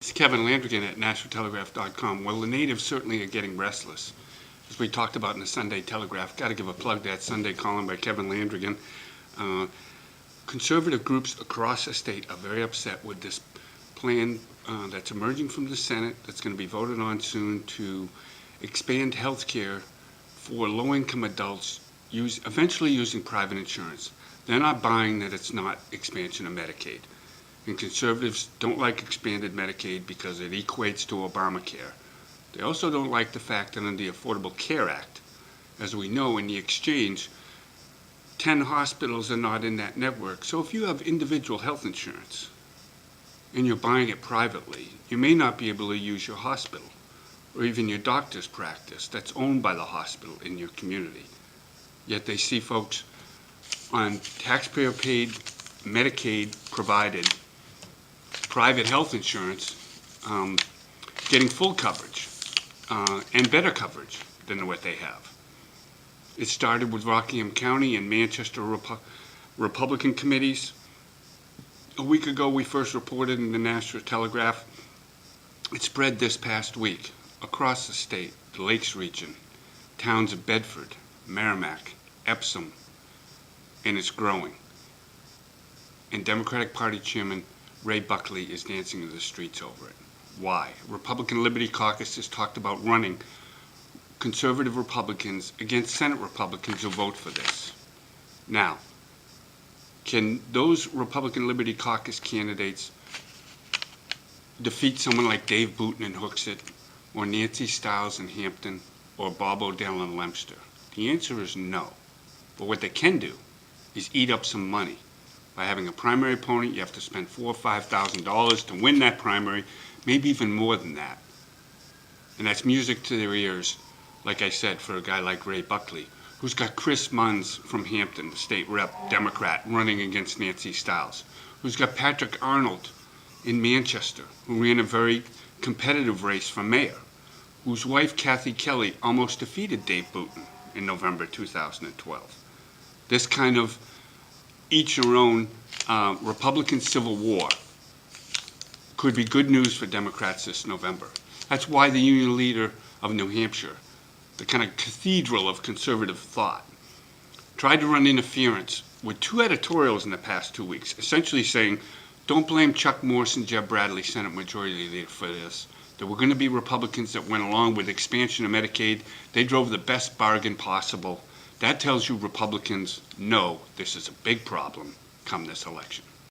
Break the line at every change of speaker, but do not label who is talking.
It's Kevin Landrigan at NashuaTelegraph.com. Well, the natives certainly are getting restless. As we talked about in the Sunday Telegraph, got to give a plug to that Sunday column by Kevin Landrigan. Conservative groups across the state are very upset with this plan that's emerging from the Senate that's going to be voted on soon to expand health care for low-income adults eventually using private insurance. They're not buying that it's not expansion of Medicaid. And conservatives don't like expanded Medicaid because it equates to Obamacare. They also don't like the fact that under the Affordable Care Act, as we know in the exchange, 10 hospitals are not in that network. So if you have individual health insurance and you're buying it privately, you may not be able to use your hospital or even your doctor's practice that's owned by the hospital in your community. Yet they see folks on taxpayer-paid, Medicaid-provided private health insurance getting full coverage and better coverage than what they have. It started with Rockingham County and Manchester Republican committees. A week ago, we first reported in the Nashua Telegraph. It spread this past week across the state, the Lakes region, towns of Bedford, Merrimack, Epsom, and it's growing. And Democratic Party Chairman Ray Buckley is dancing in the streets over it. Why? Republican Liberty Caucus has talked about running conservative Republicans against Senate Republicans who vote for this. Now, can those Republican Liberty Caucus candidates defeat someone like Dave Booten in Hooksett, or Nancy Stiles in Hampton, or Bob O'Dell in Leominster? The answer is no. But what they can do is eat up some money. By having a primary opponent, you have to spend $4,000 or $5,000 to win that primary, maybe even more than that. And that's music to their ears, like I said, for a guy like Ray Buckley, who's got Chris Munns from Hampton, the state rep, Democrat, running against Nancy Stiles, who's got Patrick Arnold in Manchester, who ran a very competitive race for mayor, whose wife, Kathy Kelly, almost defeated Dave Booten in November 2012. This kind of each your own Republican civil war could be good news for Democrats this November. That's why the union leader of New Hampshire, the kind of cathedral of conservative thought, tried to run interference with two editorials in the past 2 weeks, essentially saying, don't blame Chuck Morse and Jeb Bradley, Senate Majority Leader, for this. There were going to be Republicans that went along with expansion of Medicaid. They drove the best bargain possible. That tells you Republicans know this is a big problem come this election.